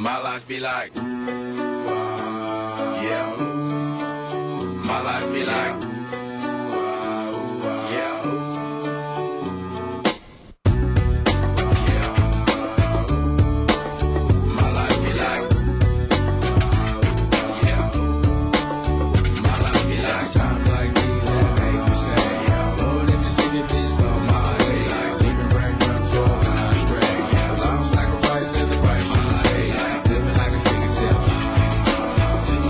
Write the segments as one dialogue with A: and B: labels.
A: My life be like, yeah. My life be like, yeah. My life be like, yeah. My life be like times like these that make me say, yeah. Lord, if you see the bitch come my way, like leaving brain drums all when I stray, yeah. Long sacrifice in the price, my life. Living like a fingertip.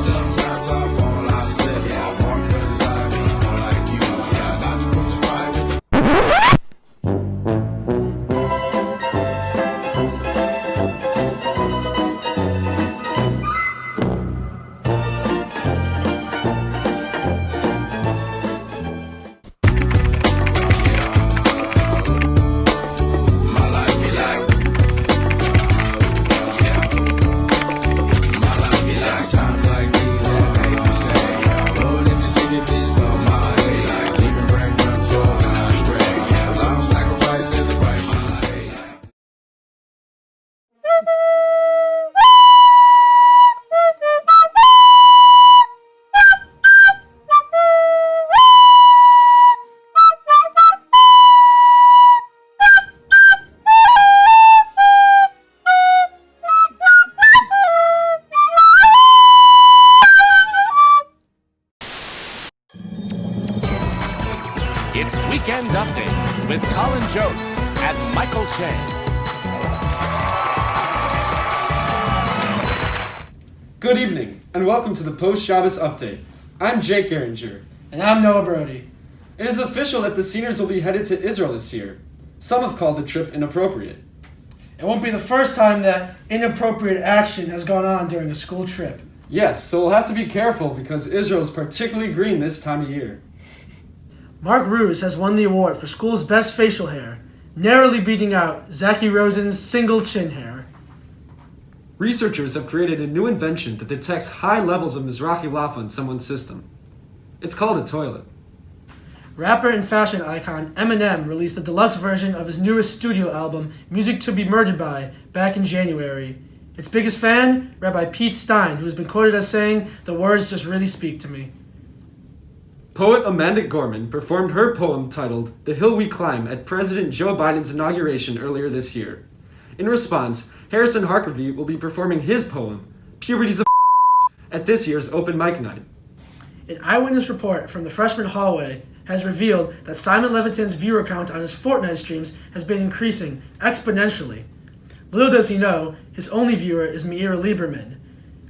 A: Sometimes I fall, I slip. Yeah, I want friends, I be more like you. Yeah, I be crucified with the my life be like, yeah. My life be like times like these that make me say, yeah. Lord, if you see the bitch come my way, like leaving brain drums all when I stray, yeah. Long sacrifice in the price, my life.
B: It's Weekend Update with Colin Jost and Michael Che.
C: Good evening, and welcome to the Post-Shabbos Update. I'm Jake Geringer.
D: And I'm Noah Brody.
C: It is official that the seniors will be headed to Israel this year. Some have called the trip inappropriate.
D: It won't be the first time that inappropriate action has gone on during a school trip.
C: Yes, so we'll have to be careful because Israel is particularly green this time of year.
D: Mark Ruse has won the award for school's best facial hair, narrowly beating out Zachy Rosen's single chin hair.
C: Researchers have created a new invention that detects high levels of Mizrahi Lafa in someone's system. It's called a toilet.
D: Rapper and fashion icon Eminem released the deluxe version of his newest studio album, Music to Be Murdered By, back in January. Its biggest fan, Rabbi Pete Stein, who has been quoted as saying, "The words just really speak to me."
C: Poet Amanda Gorman performed her poem titled The Hill We Climb at President Joe Biden's inauguration earlier this year. In response, Harrison Harkavy will be performing his poem, Puberty's a at this year's open mic night.
D: An eyewitness report from the freshman hallway has revealed that Simon Levitan's viewer count on his Fortnite streams has been increasing exponentially. Little does he know, his only viewer is Meira Lieberman,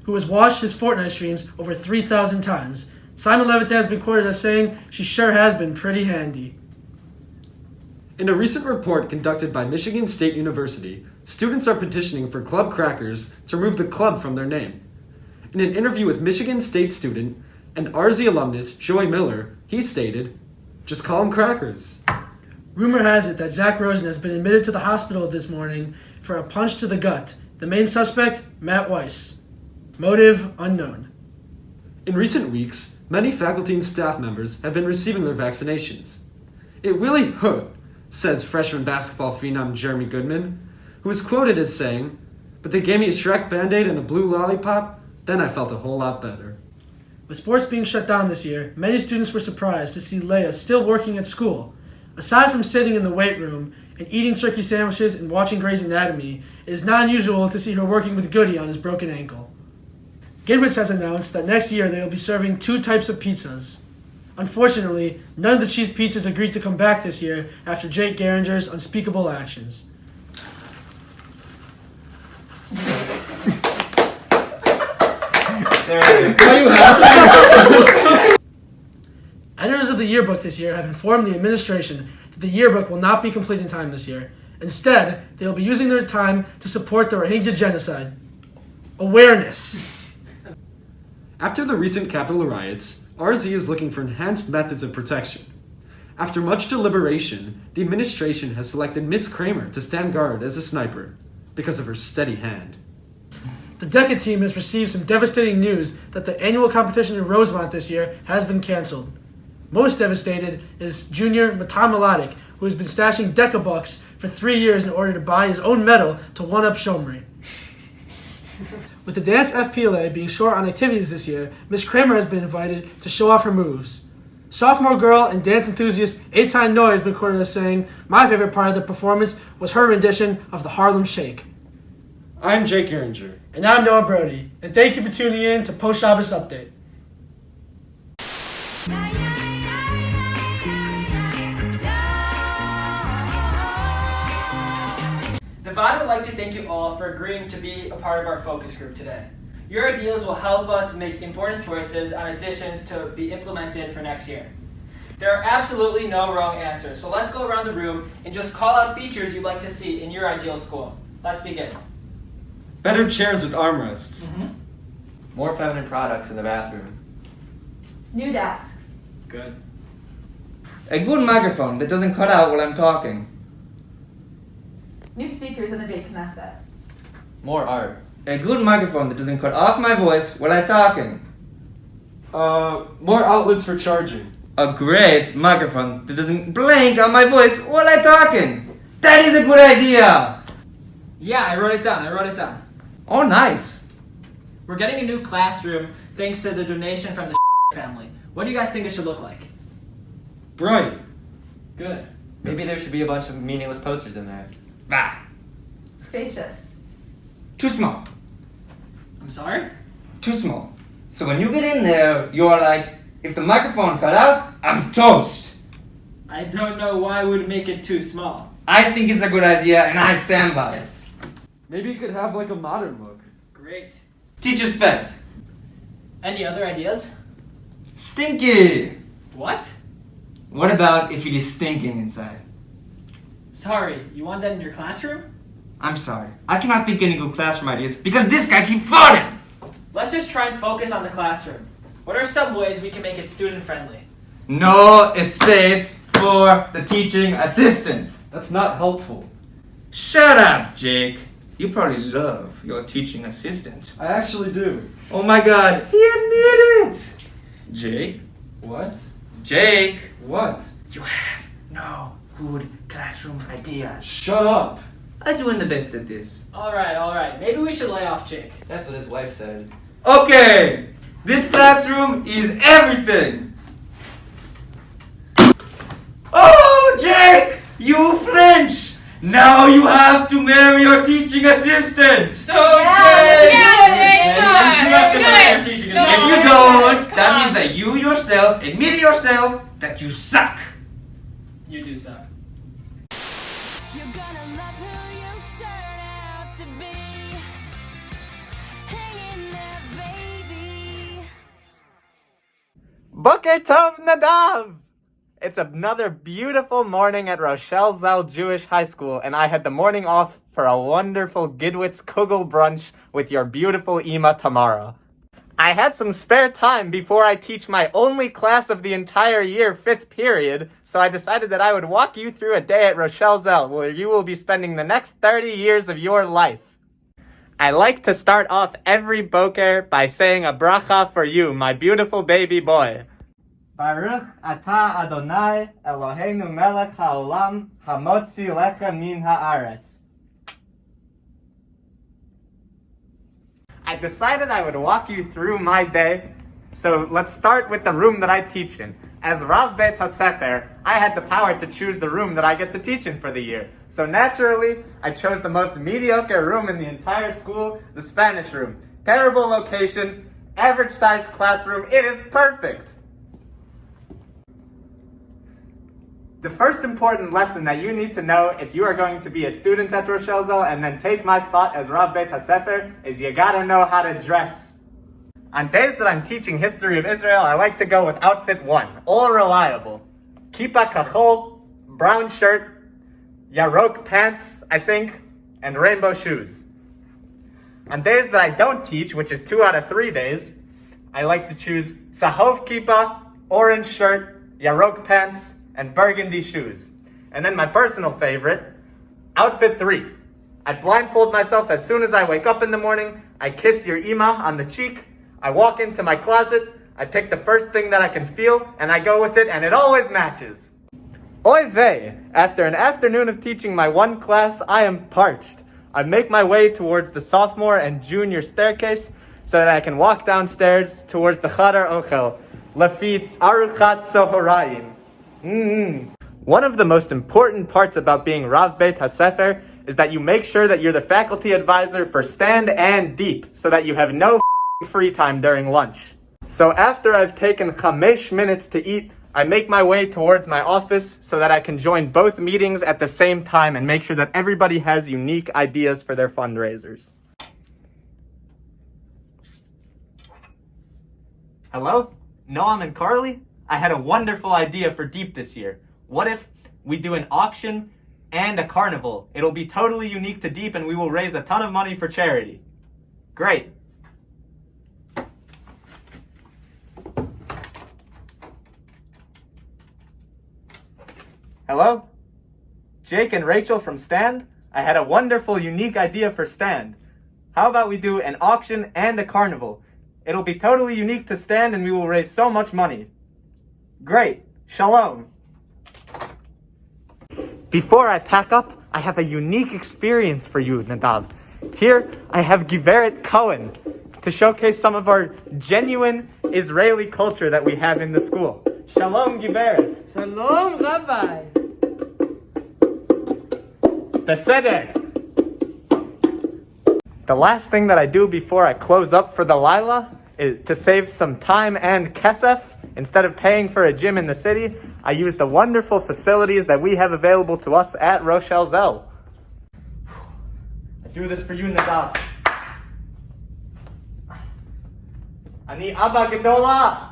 D: who has watched his Fortnite streams over 3,000 times. Simon Levitan has been quoted as saying, "She sure has been pretty handy."
C: In a recent report conducted by Michigan State University, students are petitioning for Club Crackers to remove the club from their name. In an interview with Michigan State student and RZ alumnus Joey Miller, he stated, "Just call them Crackers."
D: Rumor has it that Zach Rosen has been admitted to the hospital this morning for a punch to the gut. The main suspect, Matt Weiss. Motive unknown.
C: In recent weeks, many faculty and staff members have been receiving their vaccinations. It really hurt, says freshman basketball phenom Jeremy Goodman, who is quoted as saying, "But they gave me a Shrek Band-Aid and a blue lollipop, then I felt a whole lot better."
D: With sports being shut down this year, many students were surprised to see Leia still working at school. Aside from sitting in the weight room and eating turkey sandwiches and watching Grey's Anatomy, it is not unusual to see her working with Goody on his broken ankle. Gidwitz has announced that next year they will be serving 2 types of pizzas. Unfortunately, none of the cheese pizzas agreed to come back this year after Jake Geringer's unspeakable actions.
C: Are you happy?
D: Editors of the yearbook this year have informed the administration that the yearbook will not be complete in time this year. Instead, they will be using their time to support the Rohingya genocide. Awareness.
C: After the recent Capitol riots, RZ is looking for enhanced methods of protection. After much deliberation, the administration has selected Miss Kramer to stand guard as a sniper because of her steady hand.
D: The DECA team has received some devastating news that the annual competition in Rosemont this year has been canceled. Most devastated is junior Matan Melodic, who has been stashing DECA bucks for 3 years in order to buy his own medal to one-up Shomri. With the dance FPLA being short on activities this year, Miss Kramer has been invited to show off her moves. Sophomore girl and dance enthusiast 8-Time Noy has been quoted as saying, "My favorite part of the performance was her rendition of the Harlem Shake."
C: I'm Jake Eringer.
D: And I'm Noah Brody, and thank you for tuning in to Post Shabbos Update.
E: Nevada would like to thank you all for agreeing to be a part of our focus group today. Your ideas will help us make important choices on additions to be implemented for next year. There are absolutely no wrong answers, so let's go around the room and just call out features you'd like to see in your ideal school. Let's begin.
C: Better chairs with armrests.
F: More feminine products in the bathroom.
G: New desks.
E: Good.
F: A good microphone that doesn't cut out while I'm talking.
G: New speakers in the big Knesset.
F: More art. A good microphone that doesn't cut off my voice while I'm talking.
C: More outlets for charging.
F: A great microphone that doesn't blank on my voice while I'm talking. That is a good idea!
E: Yeah, I wrote it down.
F: Oh, nice.
E: We're getting a new classroom thanks to the donation from the family. What do you guys think it should look like?
C: Bright.
E: Good.
F: Maybe there should be a bunch of meaningless posters in there. Bah.
G: Spacious.
F: Too small.
E: I'm sorry?
F: Too small. So when you get in there, you're like, if the microphone cut out, I'm toast.
E: I don't know why we would make it too small.
F: I think it's a good idea and I stand by it.
C: Maybe you could have like a modern look.
E: Great.
F: Teacher's pet.
E: Any other ideas?
F: Stinky.
E: What?
F: What about if it is stinking inside?
E: Sorry, you want that in your classroom?
F: I'm sorry. I cannot think any good classroom ideas because this guy keeps farting.
E: Let's just try and focus on the classroom. What are some ways we can make it student-friendly?
F: No space for the teaching assistant.
C: That's not helpful.
F: Shut up, Jake. You probably love your teaching assistant.
C: I actually do.
F: Oh my god, he admitted it. Jake?
C: What?
F: Jake?
C: What?
F: You have no good classroom ideas.
C: Shut up.
F: I'm doing the best at this.
E: Alright. Maybe we should lay off Jake.
F: That's what his wife said. Okay, this classroom is everything. Oh, Jake, you flinch. Now you have to marry your teaching assistant.
E: No,
G: Yeah,
E: Jake!
G: Jake, come on,
E: You have to
G: do
E: marry
G: it.
E: your teaching
G: No.
F: If
E: assistant.
F: you don't,
G: Come
F: that
G: on.
F: means that you yourself admit yourself that you suck.
E: You do suck.
H: You're gonna love who you turn out to be. Hang in there, baby.
I: Boker Tov Nadav! It's another beautiful morning at Rochelle Zell Jewish High School, and I had the morning off for a wonderful Gidwitz Kugel brunch with your beautiful Ima Tamara. I had some spare time before I teach my only class of the entire year, 5th period, so I decided that I would walk you through a day at Rochelle Zell, where you will be spending the next 30 years of your life. I like to start off every boker by saying a bracha for you, my beautiful baby boy. Baruch atah Adonai Eloheinu melech haolam hamotzi lechem min haaretz. I decided I would walk you through my day, so let's start with the room that I teach in. As Rav Beit HaSefer, I had the power to choose the room that I get to teach in for the year. So naturally, I chose the most mediocre room in the entire school, the Spanish room. Terrible location, average-sized classroom, it is perfect! The first important lesson that you need to know if you are going to be a student at Rochelle Zell and then take my spot as Rav Beit HaSefer is you gotta know how to dress. On days that I'm teaching history of Israel, I like to go with outfit 1, all reliable. Kippah kachol, brown shirt, yarok pants, I think, and rainbow shoes. On days that I don't teach, which is 2 out of 3 days, I like to choose tzahov kippah, orange shirt, yarok pants, and burgundy shoes. And then my personal favorite, outfit 3. I blindfold myself as soon as I wake up in the morning, I kiss your ima on the cheek, I walk into my closet, I pick the first thing that I can feel, and I go with it, and it always matches. Oy vey! After an afternoon of teaching my one class, I am parched. I make my way towards the sophomore and junior staircase so that I can walk downstairs towards the Chadar Ochel, Lafit Aruchat Sohorayim. One of the most important parts about being Rav Beit HaSefer is that you make sure that you're the faculty advisor for Stand and Deep so that you have no free time during lunch. So after I've taken 5 minutes to eat, I make my way towards my office so that I can join both meetings at the same time and make sure that everybody has unique ideas for their fundraisers. Hello? Noam and Carly? I had a wonderful idea for Deep this year. What if we do an auction and a carnival? It'll be totally unique to Deep and we will raise a ton of money for charity. Great. Hello? Jake and Rachel from Stand? I had a wonderful, unique idea for Stand. How about we do an auction and a carnival? It'll be totally unique to Stand and we will raise so much money. Great. Shalom. Before I pack up, I have a unique experience for you, Nadav. Here, I have Giveret Cohen to showcase some of our genuine Israeli culture that we have in the school. Shalom, Giveret.
D: Shalom, Rabbi.
I: Beseder. The last thing that I do before I close up for the Lila is to save some time and kesef. Instead of paying for a gym in the city, I use the wonderful facilities that we have available to us at Rochelle Zell. I do this for you, Nadav. Ani Abba Gedola.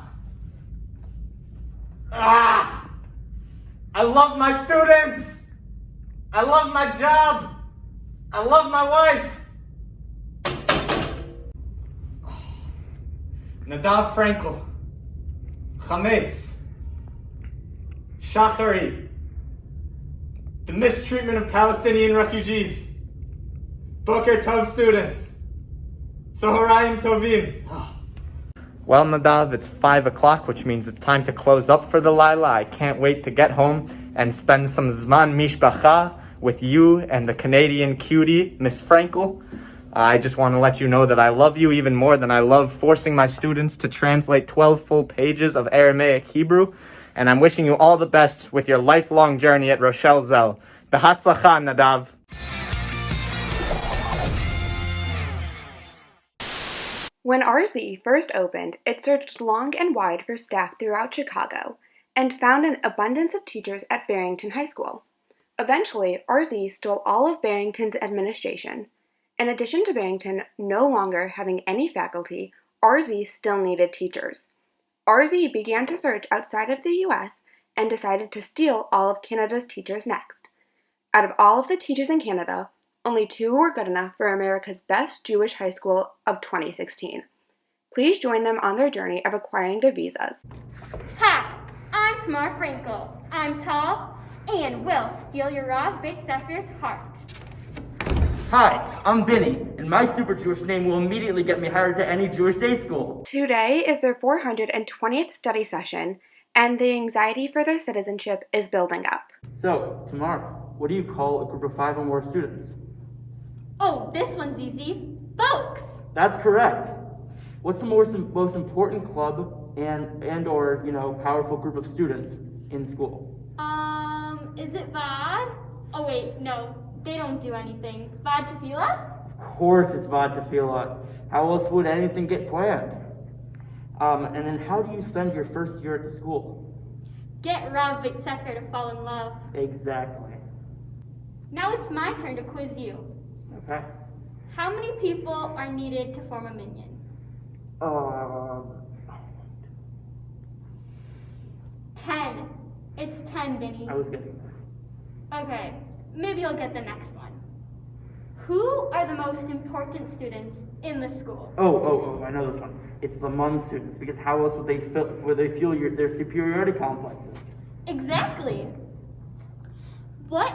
I: I love my students. I love my job. I love my wife. Nadav Frankel. Chametz. Shachari. The mistreatment of Palestinian refugees. Boker Tov students. Tzoharayim Tovim. Well, Nadav, it's 5 o'clock, which means it's time to close up for the Lila. I can't wait to get home and spend some Zman Mishpacha with you and the Canadian cutie, Miss Frankel. I just want to let you know that I love you even more than I love forcing my students to translate 12 full pages of Aramaic Hebrew. And I'm wishing you all the best with your lifelong journey at Rochelle Zell. B'hatzlacha, Nadav.
J: When RZ first opened, it searched long and wide for staff throughout Chicago and found an abundance of teachers at Barrington High School. Eventually, RZ stole all of Barrington's administration. In addition to Barrington no longer having any faculty, RZ still needed teachers. RZ began to search outside of the US and decided to steal all of Canada's teachers next. Out of all of the teachers in Canada, only 2 were good enough for America's best Jewish high school of 2016. Please join them on their journey of acquiring their visas.
K: Hi, I'm Tamar Frankel. I'm tall and will steal your Rav Beit Sefer's heart.
F: Hi, I'm Benny, and my super Jewish name will immediately get me hired to any Jewish day school.
J: Today is their 420th study session, and the anxiety for their citizenship is building up.
F: So, Tamar, what do you call a group of 5 or more students?
K: Oh, this one's easy. Folks!
F: That's correct. What's the most important club and or, powerful group of students in school?
K: Is it VAD? Oh wait, no, they don't do anything. VAD Tefillah?
F: Of course it's VAD Tefillah. How else would anything get planned? And then how do you spend your first year at the school?
K: Get Rav Beit Sefer to fall in love.
F: Exactly.
K: Now it's my turn to quiz you.
F: Okay.
K: How many people are needed to form a minyan? 10. It's 10, Vinny.
F: I was getting there.
K: Okay, maybe you'll get the next one. Who are the most important students in the school?
F: Oh, I know this one. It's the MUN students, because how else would they feel their superiority complexes?
K: Exactly. What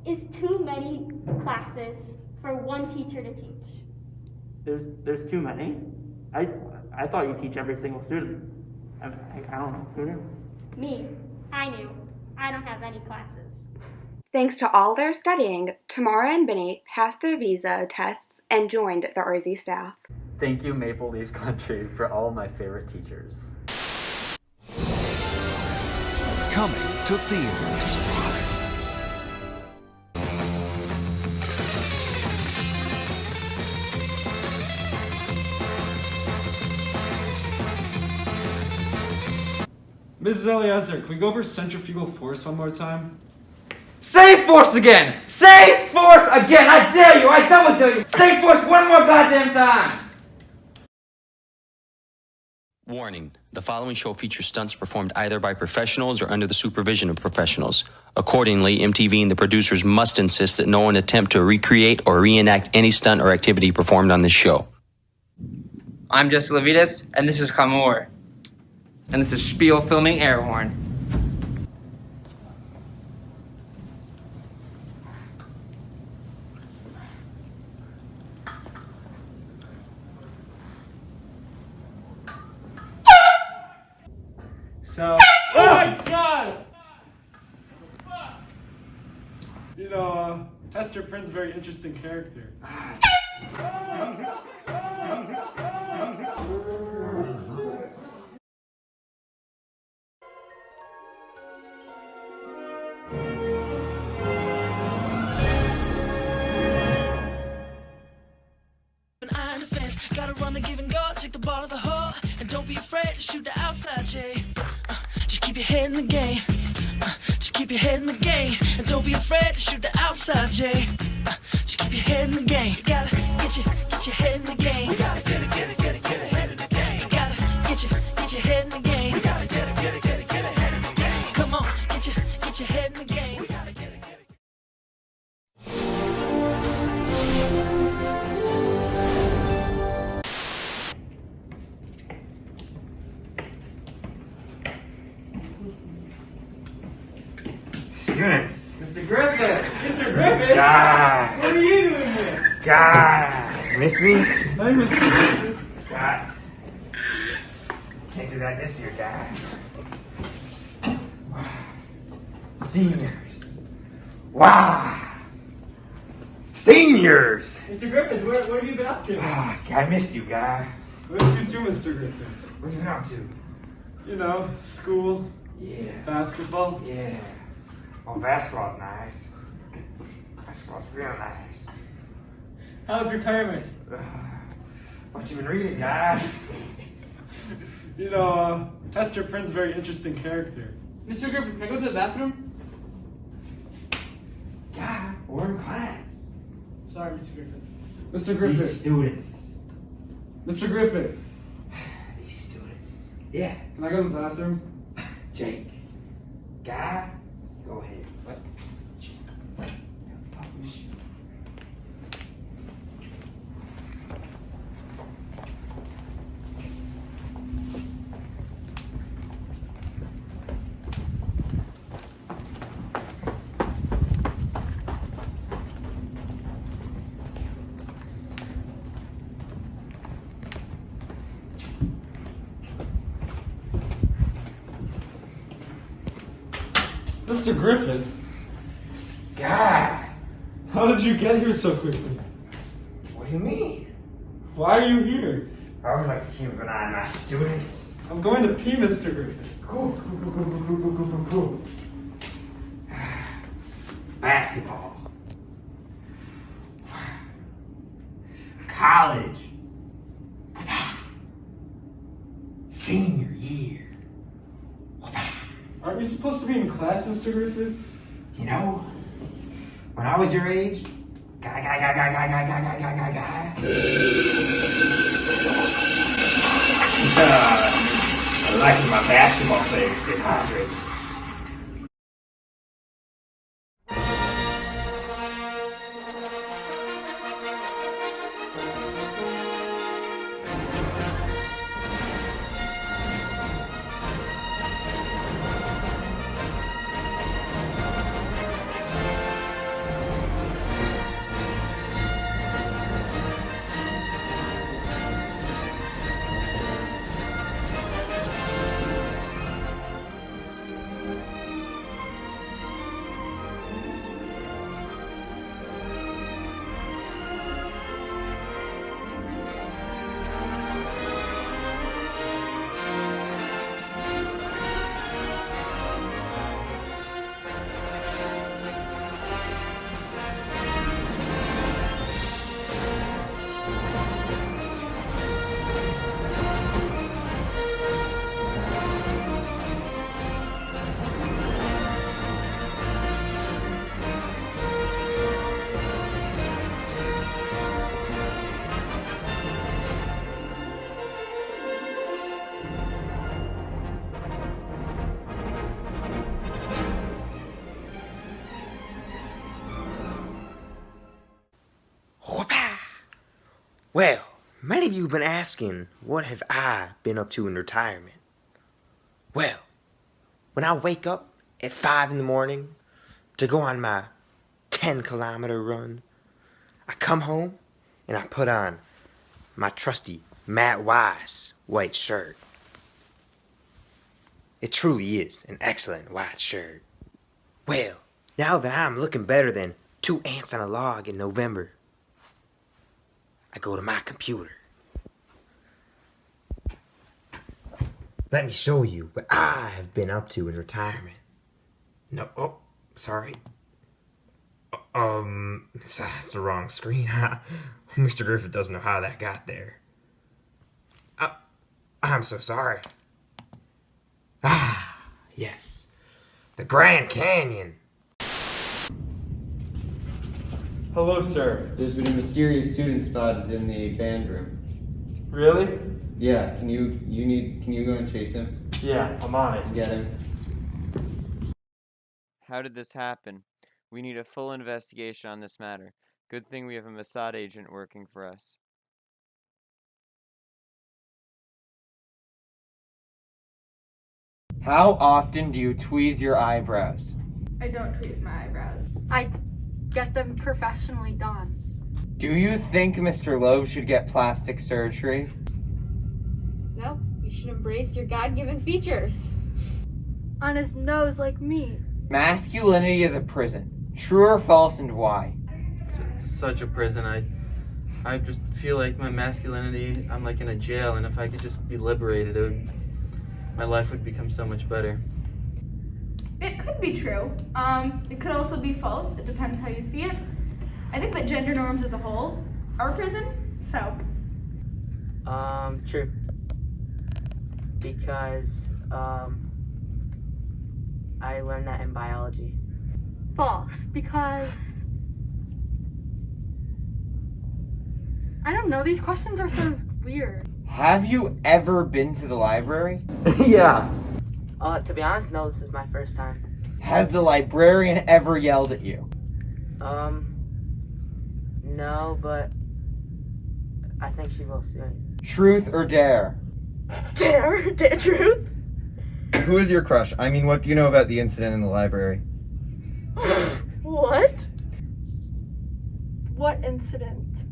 K: is too many classes for one teacher to teach?
F: There's too many. I thought you teach every single student. I don't know. Who knew?
K: Me. I knew. I don't have any classes.
J: Thanks to all their studying, Tamara and Benny passed their visa tests and joined the RZ staff.
L: Thank you, Maple Leaf Country, for all my favorite teachers.
B: Coming to theaters.
C: Mrs. Eliezer, can we go over centrifugal force one more time?
F: Say force again! Say force again! I dare you! I double dare you! Say force one more goddamn time!
M: Warning. The following show features stunts performed either by professionals or under the supervision of professionals. Accordingly, MTV and the producers must insist that no one attempt to recreate or reenact any stunt or activity performed on this show.
F: I'm Jesse Levitas, and this is Kamor. And this is Shpiel filming air horn.
C: So, oh my god! You know, Hester Prynne's a very interesting character.
N: Gotta run the give and go, take the ball to the hole, and don't be afraid to shoot the outside, Jay. Just keep your head in the game. Just keep your head in the game, and don't be afraid to shoot the outside, Jay. Just keep your head in the game. You gotta get your head in the game. We gotta get ahead of the game. You gotta get your head in the game. We gotta get ahead of the game. Come on, get your head in the game. We gotta get
I: Students.
E: Mr. Griffith! Mr. Griffith!
I: God.
E: What are you doing here?
I: God. Miss me?
C: I miss you.
I: God. Can't do that this year, God. Seniors. Wow. Seniors.
E: Mr. Griffith, what have you been up to?
I: I missed you, guy.
C: Miss you too, Mr. Griffin.
I: What have you been up to?
C: You know, school,
I: Yeah.
C: basketball.
I: Yeah. Well, basketball's nice. Basketball's real nice.
E: How's retirement?
I: What you been reading, guy?
C: You know, Hester Prynne's a very interesting character.
E: Mr. Griffith, can I go to the bathroom?
I: God, we're in class.
E: Sorry, Mr. Griffith.
C: Mr.
I: These
C: Griffith.
I: students.
C: Mr. Griffith.
I: These students. Yeah.
C: Can I go to the bathroom?
I: Jake. Guy, go ahead. What?
C: Mr. Griffith?
I: God.
C: How did you get here so quickly?
I: What do you mean?
C: Why are you here?
I: I always like to keep an eye on my students.
C: I'm going to pee, Mr. Griffith.
I: Cool. Basketball. College. Senior year.
C: Aren't you supposed to be in class, Mr. Griffith?
I: You know, when I was your age, guy. I like when my basketball players get hydrated.
O: Well, many of you have been asking, what have I been up to in retirement? Well, when I wake up at 5 in the morning to go on my 10-kilometer run, I come home and I put on my trusty Matt Wise white shirt. It truly is an excellent white shirt. Well, now that I'm looking better than 2 ants on a log in November, I go to my computer. Let me show you what I have been up to in retirement. No, oh, sorry. That's the wrong screen. Mr. Griffith doesn't know how that got there. I'm so sorry. Yes. The Grand Canyon.
P: Hello, sir. There's been a mysterious student spotted in the band room.
F: Really?
P: Yeah, can you go and chase him?
F: Yeah, I'm on it.
P: Get him.
Q: How did this happen? We need a full investigation on this matter. Good thing we have a Mossad agent working for us.
R: How often do you tweeze your eyebrows?
S: I don't tweeze my eyebrows. I get them professionally done.
R: Do you think Mr. Loeb should get plastic surgery?
S: No, you should embrace your God-given features. On his nose like me.
R: Masculinity is a prison. True or false, and why?
T: It's such a prison. I just feel like my masculinity, I'm like in a jail, and if I could just be liberated, my life would become so much better.
S: It could be true. It could also be false. It depends how you see it. I think that gender norms as a whole are prison, so.
U: True. Because, I learned that in biology.
S: False, because I don't know, these questions are so weird.
R: Have you ever been to the library?
T: Yeah.
U: To be honest, no, this is my first time.
R: Has the librarian ever yelled at you?
U: No, but I think she will soon.
R: Truth or dare?
S: Dare? Truth?
L: Who is your crush? I mean, what do you know about the incident in the library?
S: What? What incident?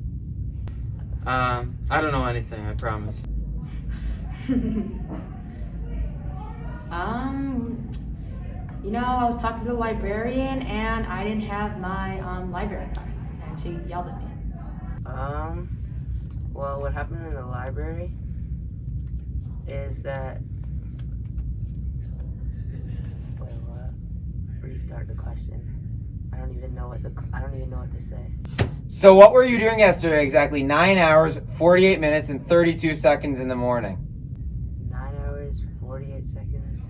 T: I don't know anything, I promise.
V: You know, I was talking to the librarian and I didn't have my library card and she yelled at me.
U: Well, what happened in the library is that. Wait, what? Restart the question. I don't even know what to say.
R: So what were you doing yesterday exactly 9 hours, 48 minutes, and 32 seconds in the morning?
U: 9 hours, 48 seconds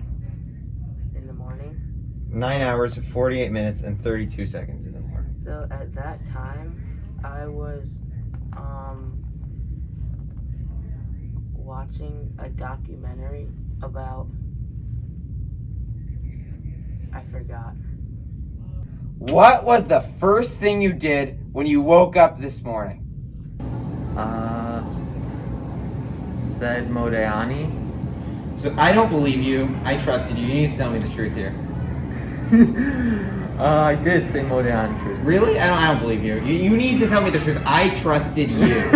U: in the morning.
L: 9 hours, 48 minutes, and 32 seconds in the morning.
U: So at that time, I was watching a documentary about, I forgot.
R: What was the first thing you did when you woke up this morning?
P: Said Modiani.
R: So I don't believe you. I trusted you. You need to tell me the truth here.
P: I did say Modiani truth.
R: Really? I don't believe you. You need to tell me the truth. I trusted you.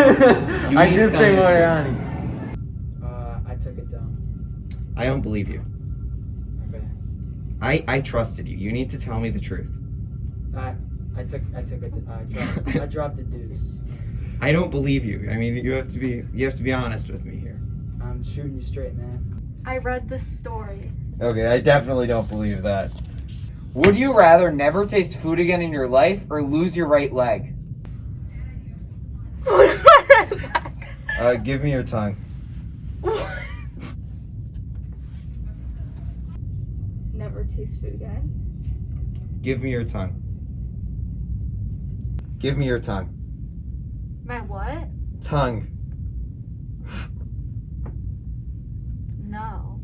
P: I did say Modiani.
U: I took it down.
L: I don't believe you.
U: Okay.
L: I trusted you. You need to tell me the truth.
U: I took it. I dropped the deuce.
L: I don't believe you. I mean, you have to be honest with me here.
U: I'm shooting you straight, man.
S: I read this story.
L: Okay, I definitely don't believe that.
R: Would you rather never taste food again in your life or lose your right leg?
L: Give me your tongue.
S: Never taste food again.
L: Give me your tongue. Give me your tongue.
S: My what?
L: Tongue.
S: No.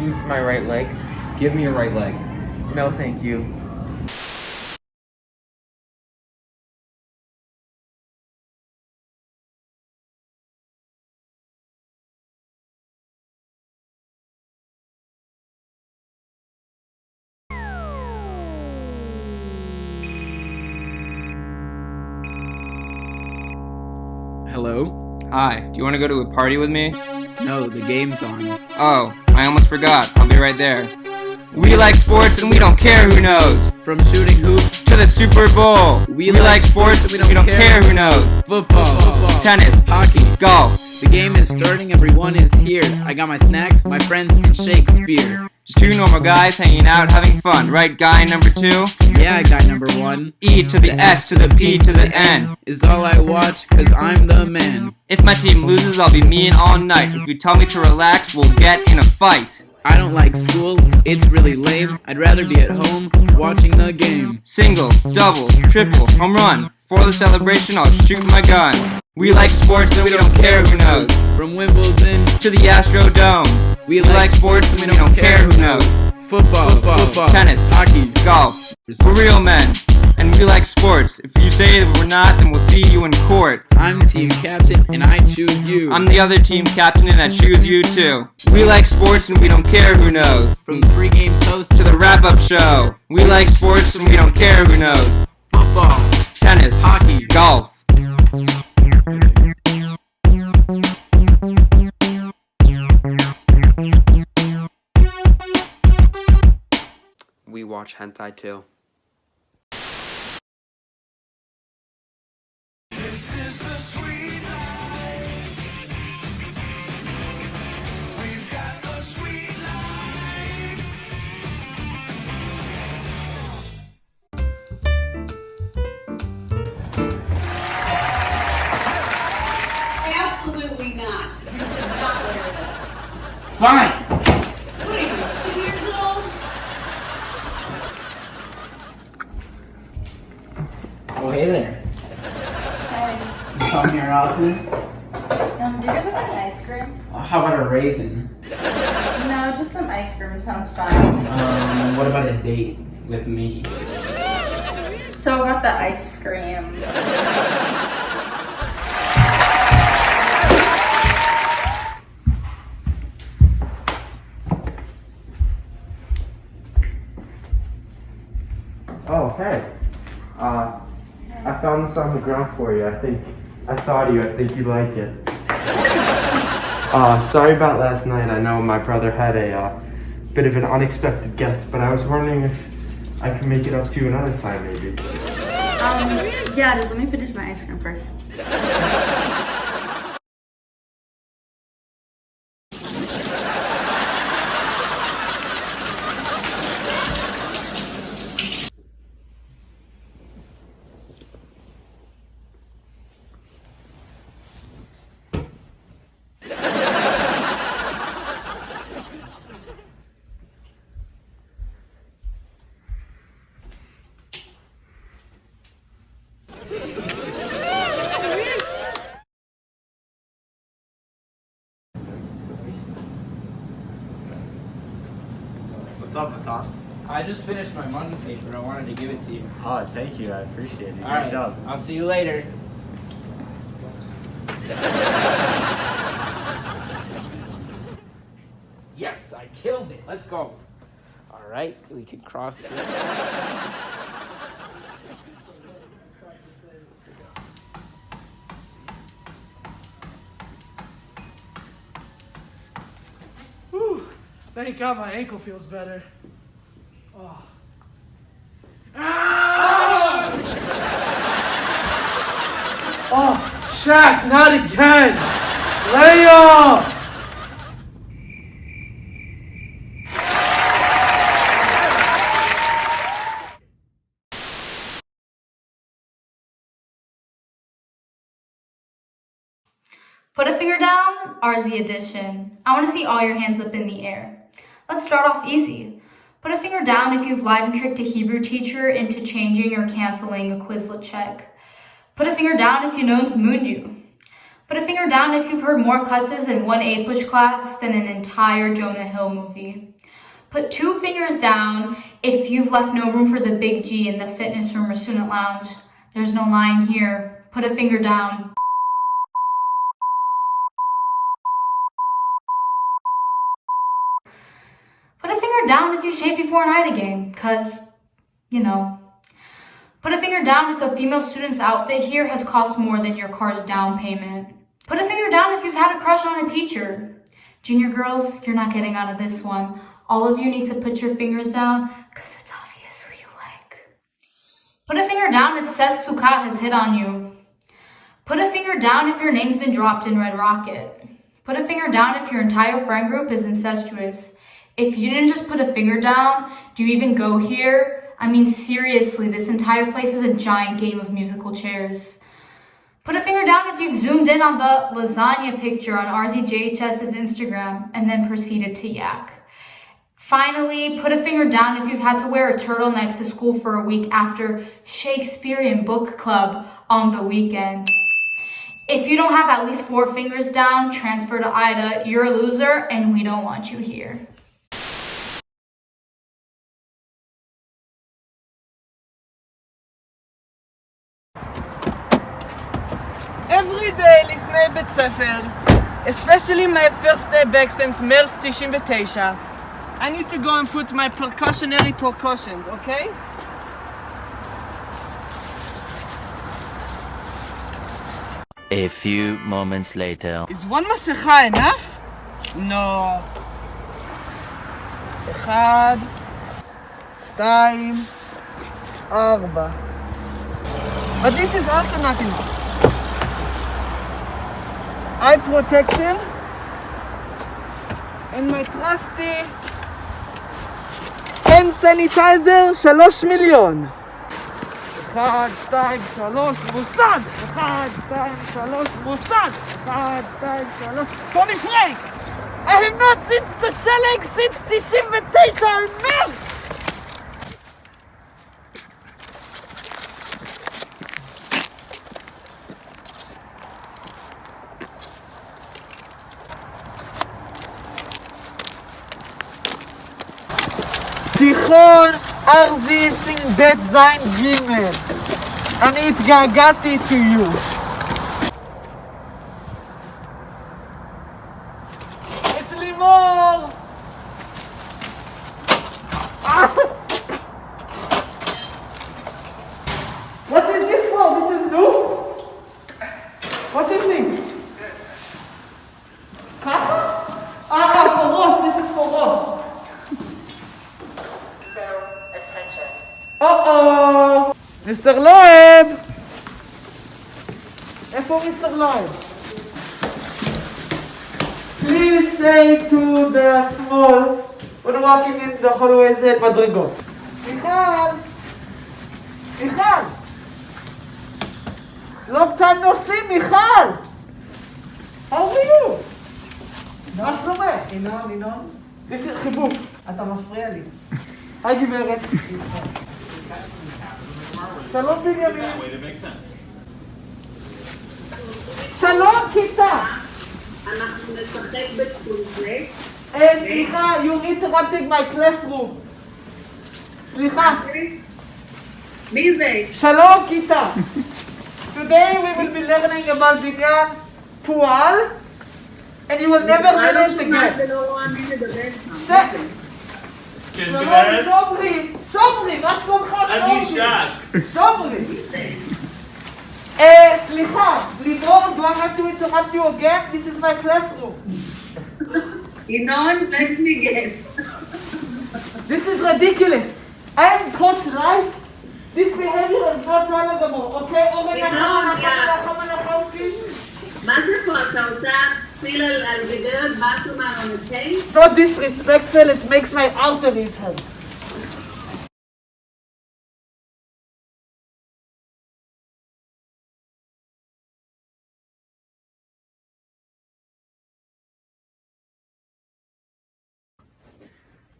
P: Lose my right leg.
R: Give me your right leg.
P: No, thank you.
A: Hello?
R: Hi, do you want to go to a party with me?
A: No, the game's on.
R: Oh, I almost forgot. I'll be right there. We like sports and we don't care who knows.
A: From shooting hoops
R: to the Super Bowl. We like sports and we don't care who knows.
A: Football,
R: tennis,
A: hockey,
R: golf.
A: The game is starting, everyone is here. I got my snacks, my friends, and Shakespeare.
R: Just two normal guys hanging out having fun, right guy number 2?
A: Yeah, guy number 1.
R: E to the S to the P to the N
A: is all I watch, cause I'm the man.
R: If my team loses, I'll be mean all night. If you tell me to relax, we'll get in a fight.
A: I don't like school, it's really lame. I'd rather be at home, watching the game.
R: Single, double, triple, home run. For the celebration, I'll shoot my gun. We like sports and we don't care who knows.
A: From Wimbledon
R: to the Astrodome. We like sports and we don't care who knows.
A: Football,
R: tennis,
A: hockey,
R: golf. We're real men, and we like sports. If you say that we're not, then we'll see you in court.
A: I'm team captain, and I choose you.
R: I'm the other team captain, and I choose you too. We like sports, and we don't care who knows.
A: From the pregame toast
R: to the wrap-up show. We like sports, and we don't care who knows.
A: Football,
R: tennis,
A: hockey,
R: golf.
G: We watch hentai too.
W: Absolutely not. Not wear those.
A: Fine.
W: What are you, 2 years old?
A: Oh, hey there.
W: Hey.
A: You come here often?
W: Do you guys have any ice cream?
A: How about a raisin?
W: No, just some ice cream sounds fine.
A: What about a date with me?
W: So about the ice cream.
X: Oh, hey. I found this on the ground for you. I thought of you. I think you'd like it. Sorry about last night. I know my brother had a bit of an unexpected guest, but I was wondering if I could make it up to you another time, maybe.
W: Yeah, just let me finish my ice cream first.
I: What's up, Natan?
A: I just finished my money paper. I wanted to give it to you.
I: Oh, thank you. I appreciate it.
A: All
I: Great
A: right.
I: job.
A: I'll see you later. Yes, I killed it. Let's go. All right, we can cross this off.
D: Whew. Thank God my ankle feels better. Oh. Ah! Oh, Shaq, not again! Layup!
Y: Put a finger down, RZ edition. I want to see all your hands up in the air. Let's start off easy. Put a finger down if you've lied and tricked a Hebrew teacher into changing or canceling a Quizlet check. Put a finger down if you known's mooned you. Put a finger down if you've heard more cusses in one A-push class than an entire Jonah Hill movie. Put 2 fingers down if you've left no room for the big G in the fitness room or student lounge. There's no lying here. Put a finger down. Put a finger down if you shaved before an Ida game, cause, you know. Put a finger down if the female student's outfit here has cost more than your car's down payment. Put a finger down if you've had a crush on a teacher. Junior girls, you're not getting out of this one. All of you need to put your fingers down because it's obvious who you like. Put a finger down if Seth Sukkah has hit on you. Put a finger down if your name's been dropped in Red Rocket. Put a finger down if your entire friend group is incestuous. If you didn't just put a finger down, do you even go here? I mean, seriously, this entire place is a giant game of musical chairs. Put a finger down if you've zoomed in on the lasagna picture on RZJHS's Instagram and then proceeded to yak. Finally, put a finger down if you've had to wear a turtleneck to school for a week after Shakespearean book club on the weekend. If you don't have at least 4 fingers down, transfer to Ida. You're a loser and we don't want you here.
B: Every day לפני בית ספר, especially my first day back since מרץ 99, I need to go and put my precautionary precautions, okay?
H: A few moments later.
B: Is one מסכה enough? No. 1, 2, 4. But this is also not enough. Eye protection and my trusty hand sanitizer 3 מיליון. 1, 2, 3, מוסד! 1, 2, 3, מוסד! 1, 2, 3, Tony Frank! I have not since the shelling since 99 על מרץ! תיכון ארזי ש"ב ז' ג' אני התגעגעתי to you. It's לימור! What is this for? This is new? What is this? ככה? for Ross, this is for Ross. Uh-oh! Mr. Loeb! איפה Mr. Loeb? Please stay to the small when walking in the hallways at מדרגות. מיכל! מיכל! Long time no see, מיכל! How are you? מה שלומך? ינון? יש לי חיבוק. אתה מפריע לי. היי גברת. שלום בנימין. שלום כיתה.
J: אנחנו נשחק בקונפלקט.
B: סליחה, you're interrupting my classroom. סליחה.
J: מי זה?
B: שלום כיתה. Today we will be learning about בניין פועל and you will never learn it again.
J: זה לא רואה מי מדבר.
B: שלום סוברי. סוברי, מה שלומך סוברי?
J: אני שק.
B: סוברי. סליחה, לימור, do I have to interrupt you again? This is my classroom.
J: ינון, let me guess.
B: This is ridiculous. I am coach life. This behavior is not tolerable, okay?
J: מה זה פה? אתה עושה פיל על גברת באסומן on the tape?
B: So disrespectful, it makes my arteries hurt.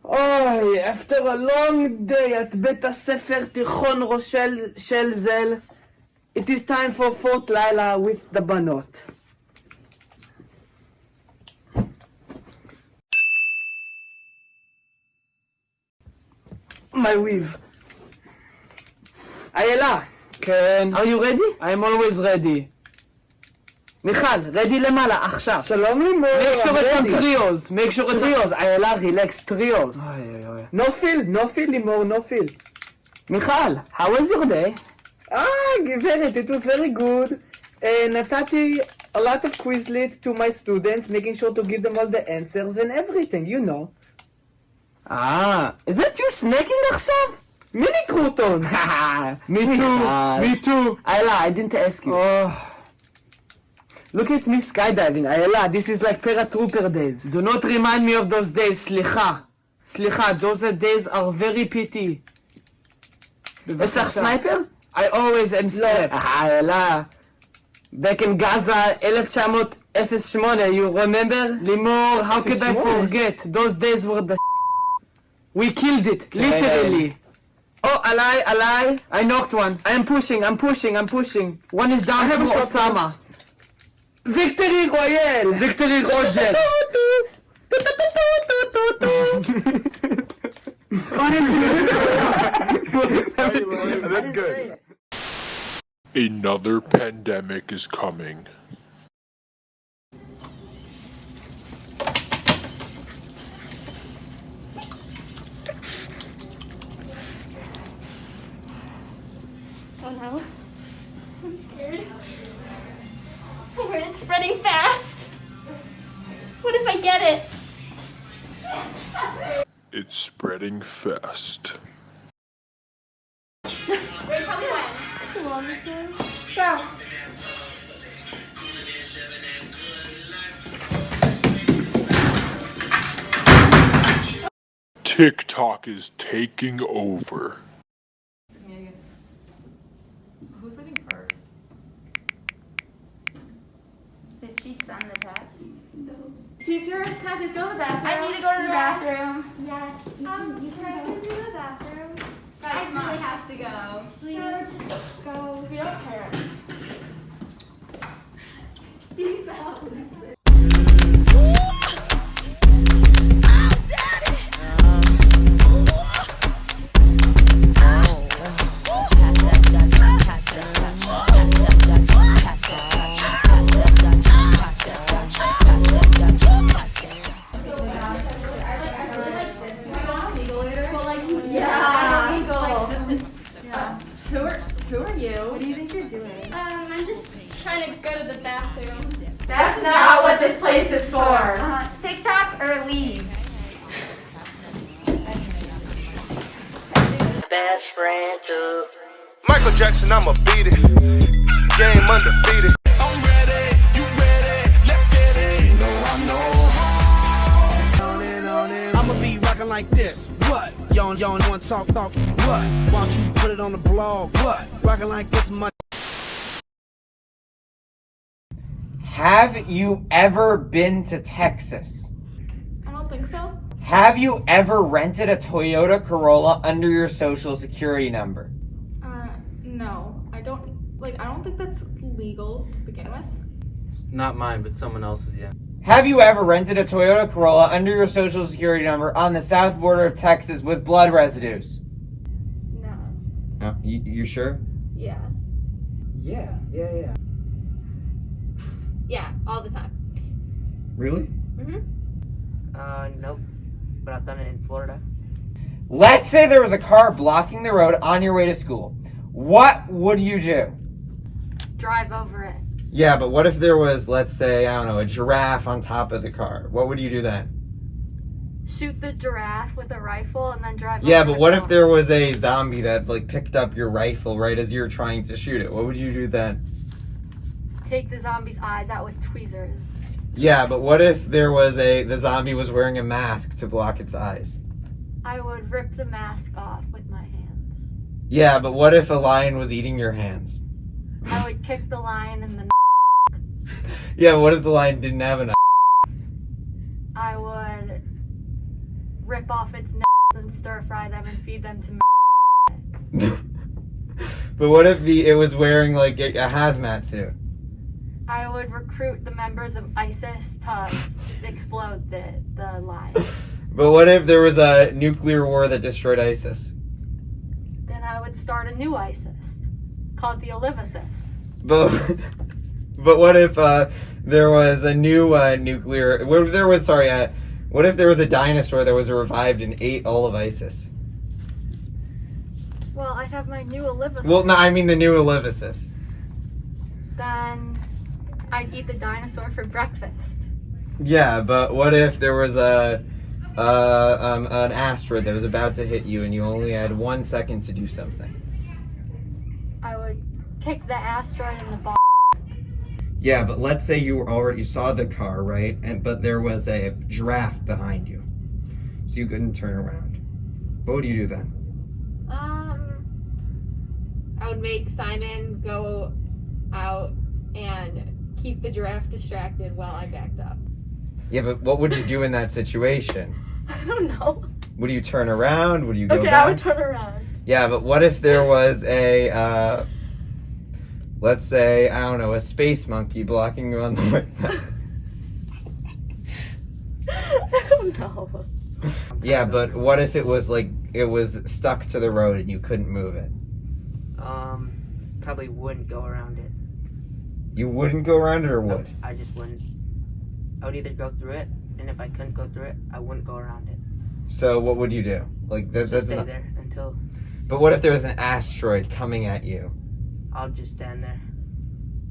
B: אוי, after a long day at בית הספר תיכון רושל של זל, it is time for פורט לילה with the בנות. My weave. איילה. כן. Are you ready? I am always ready. מיכל, ready למעלה, עכשיו. שלום לימור. Make sure it's on trios. Make sure it's trios. איילה, relax, trios. No feel, לימור, no feel. מיכל, how was your day? גברת, it was very good. נתתי a lot of quizlets to my students, making sure to give them all the answers and everything, you know.
C: Is that you snacking עכשיו?
B: Mini croutons!
C: Me too, me too. Ayla, I didn't ask you. Look at me skydiving, Ayla, this is like paratrooper days. Do not remind me of those days, Slicha, those days are very pity. יש לך סנייפר? I always am strapped. Ayla. Back in Gaza, 1908, you remember? Limor, how could I forget? Those days were the We killed it, literally. Oh, Alai, I knocked one. I'm pushing. One is down to Osama.
B: Victory Royale!
C: Victory Roger.
I: That's good.
E: Another pandemic is coming.
Y: Oh no. I'm scared. It's spreading fast. What if I get it?
E: It's spreading fast.
Y: Wait, tell me when. Go.
E: TikTok is taking over.
S: Who's leaving first?
Y: Did she send the text?
S: Teacher, can I please go to the bathroom?
Y: I need to go to the bathroom.
S: Yes. Can I please go to the bathroom?
Y: I really have to go. Please.
S: Sure, just go. We don't care.
Y: Peace out.
S: Who are you? What do you think you're doing?
Y: I'm just trying to go to the bathroom.
S: That's not what this place is for.
Y: TikTok or leave?
K: Best friend too. Michael Jackson, I'ma beat it. Game undefeated. I'm ready, you ready? Let's get it. You know I know. On and I'ma be rocking like this. What? Y'all wanna talk? What? Why don't you put it on the blog? What? Rocking like this, my.
M: Have you ever been to Texas?
S: I don't think so.
M: Have you ever rented a Toyota Corolla under your social security number?
S: No. I don't think that's legal to begin with.
T: Not mine, but someone else's, yeah.
M: Have you ever rented a Toyota Corolla under your social security number on the south border of Texas with blood residues?
S: No.
M: No, you sure?
S: Yeah.
M: Yeah.
Y: Yeah, all the time.
M: Really?
U: Nope. But I've done it in Florida.
M: Let's say there was a car blocking the road on your way to school. What would you do?
U: Drive over it.
M: Yeah, but what if there was, let's say, I don't know, a giraffe on top of the car? What would you do then?
U: Shoot the giraffe with a rifle and then drive
M: Yeah,
U: over
M: but what
U: it.
M: if there was a zombie that picked up your rifle right as you were trying to shoot it? What would you do then?
U: Take the zombie's eyes out with tweezers.
M: Yeah, but what if there was the zombie was wearing a mask to block its eyes?
U: I would rip the mask off with my hands.
M: Yeah, but what if a lion was eating your hands?
U: I would kick the lion in the
M: Yeah, what if the lion didn't have an
U: I would rip off its and stir fry them and feed them to
M: But what if it was wearing a hazmat suit?
U: I would recruit the members of ISIS to explode the lion.
M: But what if there was a nuclear war that destroyed ISIS?
U: Then I would start a new ISIS called the Olivisis.
M: But what if there was a new nuclear? What if there was what if there was a dinosaur that was revived and ate all of ISIS?
U: Well, I'd have my new Olivia.
M: Well, no, I mean the new Olivisis.
U: Then I'd eat the dinosaur for breakfast.
M: Yeah, but what if there was an asteroid that was about to hit you and you only had 1 second to do something?
U: I would kick the asteroid in the ball.
M: Yeah, but let's say you saw the car, right? But there was a giraffe behind you, so you couldn't turn around. What would you do then?
F: I would make Simon go out and keep the giraffe distracted while I backed up.
M: Yeah, but what would you do in that situation?
U: I don't know.
M: Would you turn around? Would you go
U: Okay,
M: back?
U: I would turn around.
M: Yeah, but what if there was a, let's say, I don't know, a space monkey blocking you on the way back?
U: I don't know.
M: Yeah, but what if it was stuck to the road and you couldn't move it?
A: Probably wouldn't go around it.
M: You wouldn't go around it or would?
A: I just wouldn't. I would either go through it, and if I couldn't go through it, I wouldn't go around it.
M: So what would you do?
A: Just stay there until...
M: But what if there was an asteroid coming at you?
A: I'll just stand there.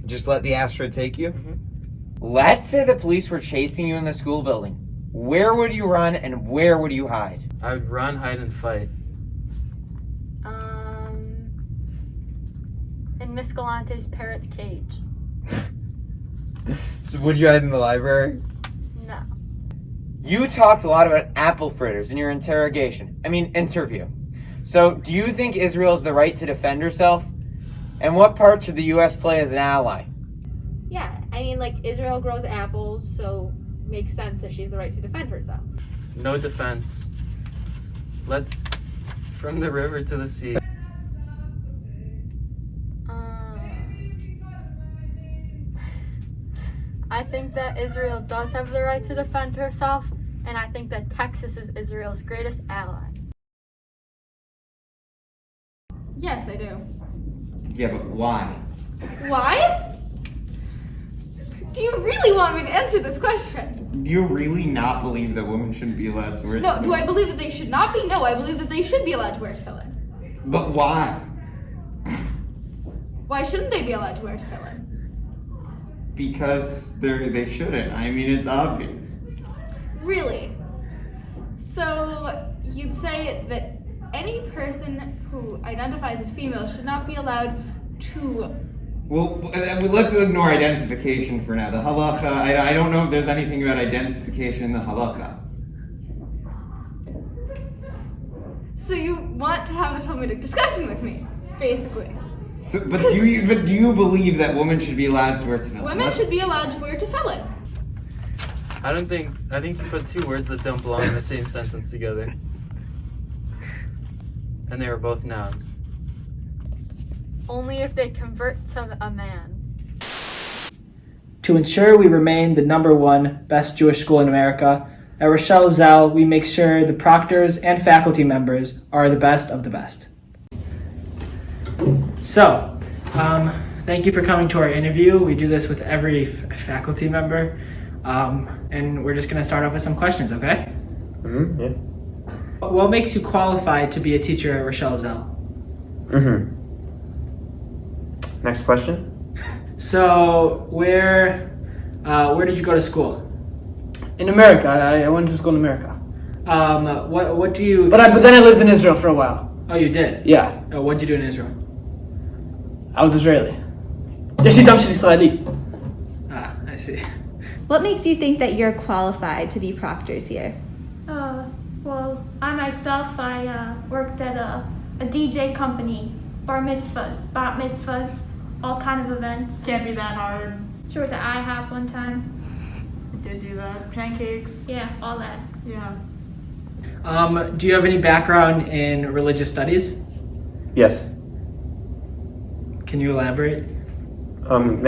M: Just let the asteroid take you?
A: Mm-hmm.
N: Let's say the police were chasing you in the school building. Where would you run and where would you hide?
T: I would run, hide, and fight.
U: In Miss Galante's parrot's cage.
M: So would you hide in the library?
U: No.
N: You talked a lot about apple fritters in your interview. So, do you think Israel has the right to defend herself? And what part should the U.S. play as an ally?
F: Yeah, I mean, like, Israel grows apples, so makes sense that she has the right to defend herself.
T: No defense. From the river to the sea.
U: I think that Israel does have the right to defend herself, and I think that Texas is Israel's greatest ally.
S: Yes, I do.
M: Yeah, but why?
S: Why? Do you really want me to answer this question?
M: Do you really not believe that women shouldn't be allowed to wear
S: No,
M: tefillin?
S: do I believe that they should not be? No, I believe that they should be allowed to wear tefillin.
M: But why?
S: Why shouldn't they be allowed to wear tefillin?
M: Because they shouldn't. I mean, it's obvious.
S: Really? So you'd say that any person who identifies as female should not be allowed to...
M: Well, let's ignore identification for now. The halakha, I don't know if there's anything about identification in the halakha.
S: So you want to have a Talmudic discussion with me, basically.
M: So, but do you believe that women should be allowed to wear tefillin?
S: Women should be allowed to wear tefillin.
T: I think you put two words that don't belong in the same sentence together. And they were both nouns.
U: Only if they convert to a man.
B: To ensure we remain the #1 best Jewish school in America, at Rochelle Zell, we make sure the proctors and faculty members are the best of the best. So, thank you for coming to our interview. We do this with every faculty member, and we're just going to start off with some questions, okay?
L: Mm-hmm, yeah.
B: What makes you qualified to be a teacher at Rochelle Zell?
L: Mm-hmm. Next question.
B: So, where did you go to school?
O: In America. I went to school in America.
B: What do you...
O: But then I lived in Israel for a while.
B: Oh, you did?
O: Yeah.
B: What did you do in Israel?
O: I was Israeli. ישיתם של ישראלי.
B: Ah, I see.
Q: What makes you think that you're qualified to be proctors here?
V: Well, I myself, I worked at a DJ company, bar mitzvahs, bat mitzvahs, all kind of events.
S: Can't be that hard.
V: Sure, with the IHOP one time.
S: I did do that. Pancakes.
V: Yeah, all that.
S: Yeah.
B: Do you have any background in religious studies?
L: Yes.
B: Can you elaborate?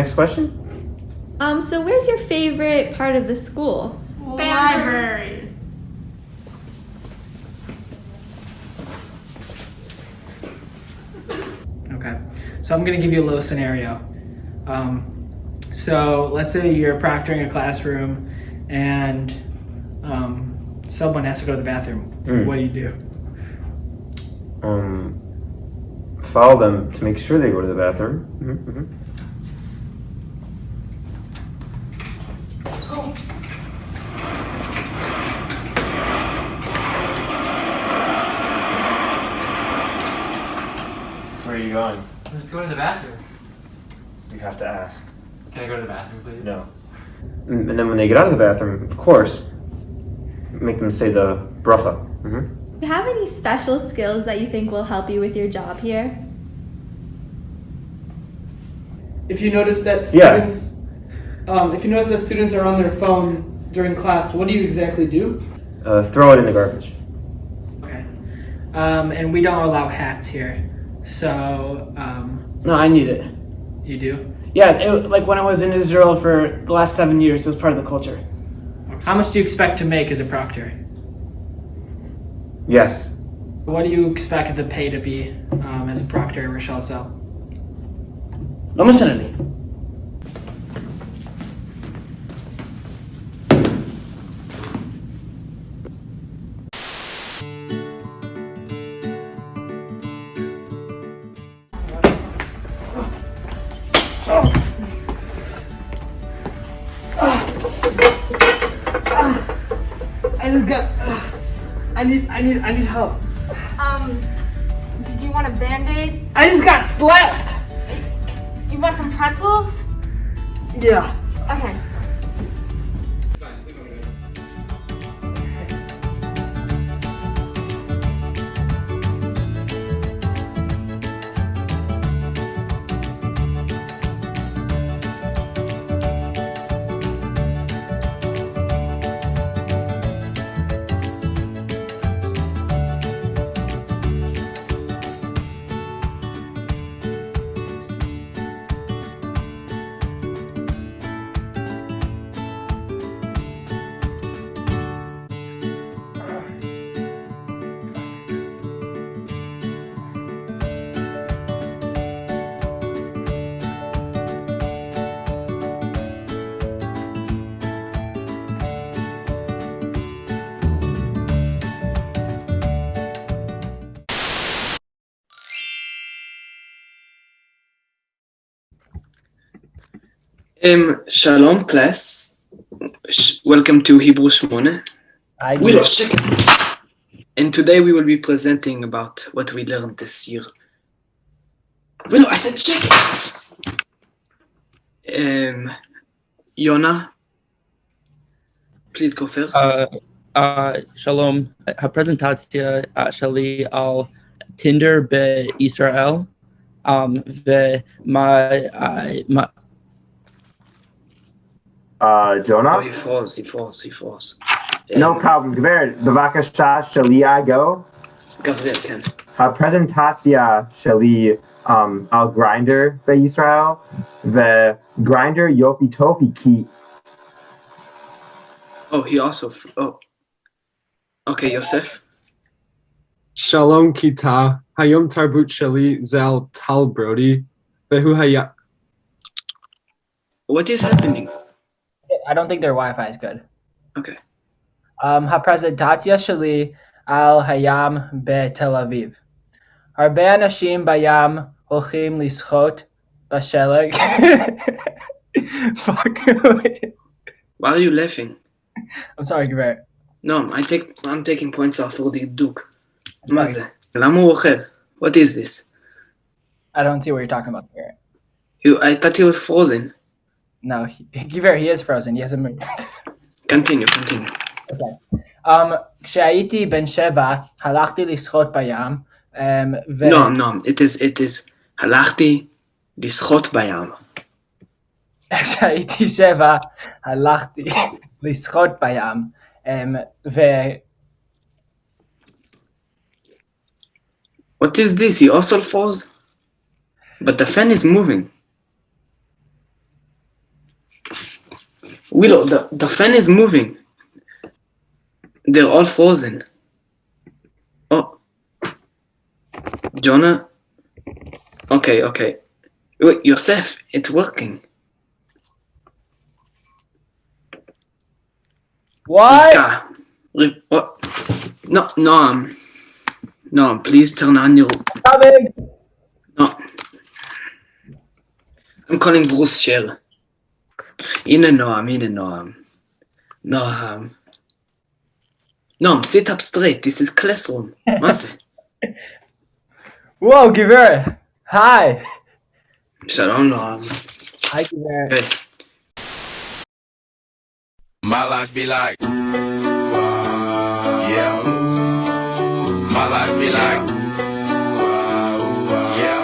L: Next question.
Q: So where's your favorite part of the school?
S: The library.
B: Okay, so I'm gonna give you a little scenario. So let's say you're proctoring a classroom and someone has to go to the bathroom. What do you do?
G: follow them to make sure they go to the bathroom. Where are you going?
T: I'm just going to the bathroom.
G: You have to ask.
T: Can I go to the bathroom, please?
G: No. And then when they get out of the bathroom, of course, make them say the bracha.
Q: Do you have any special skills that you think will help you with your job here?
B: If you notice that students, if you notice that students are on their phone during class, what do you exactly do?
G: Throw it in the garbage.
A: Okay. And we don't allow hats here, so.
O: No, I need it.
A: You do?
O: Yeah, like when I was in Israel for the last 7 years, it was part of the culture.
A: How much do you expect to make as a proctor?
G: Yes.
A: What do you expect the pay to be as a proctor in Rochelle Cell?
O: לא משנה לי.
B: I need help.
S: Do you want a Band-Aid?
B: I just got slapped!
S: You want some pretzels?
B: Yeah.
S: Okay.
P: Shalom class. Welcome to Hebrew 8. Willow chicken. And today we will be presenting about what we learned this year. Willow, I said chicken. Yona, please go first.
R: שלום, הפרזנטציה שלי על טינדר בישראל,
G: Jonah?
P: Oh, he falls.
G: No problem. גברת, בבקשה שלי אגו.
P: גבריאל, כן.
G: הפרזנטציה שלי על גריינדר בישראל, וגריינדר יופי טופי כי...
P: Oh, he also... Oh. Okay, Yosef.
W: שלום כיתה, היום תרבות שלי זה על טל ברודי, והוא היה...
P: What is happening?
X: I don't think their Wi-Fi is good.
P: Okay.
X: הפרזנטציה שלי על הים בתל אביב. הרבה אנשים בים הולכים לשחות בשלג. Fuck.
P: Why are you laughing?
X: I'm sorry, גברת.
P: No, I'm taking points off for the Duke. מה זה? למה הוא אוכל? What is this?
X: I don't see what you're talking about, Givert.
P: I thought he was frozen.
X: No, Givert, he is frozen. He hasn't moved.
P: Continue.
X: Okay. כשהייתי בן 7, הלכתי לשחות בים.
P: No, it is הלכתי לשחות בים.
X: כשהייתי 7, הלכתי לשחות בים.
P: What is this? He also falls? But the fan is moving. Willow, the fan is moving. They're all frozen. Oh. Jonah? Okay. Wait, Yosef, it's working.
X: What?
P: What? No, please turn on your... No. I'm calling Bruce Shell. הנה נועם. נועם, sit up straight, this is classroom. מה זה?
X: Whoa, גברת! Hi!
P: שלום נועם.
X: Hi, גברת.
K: My life be like, yeah. My life be like, yeah.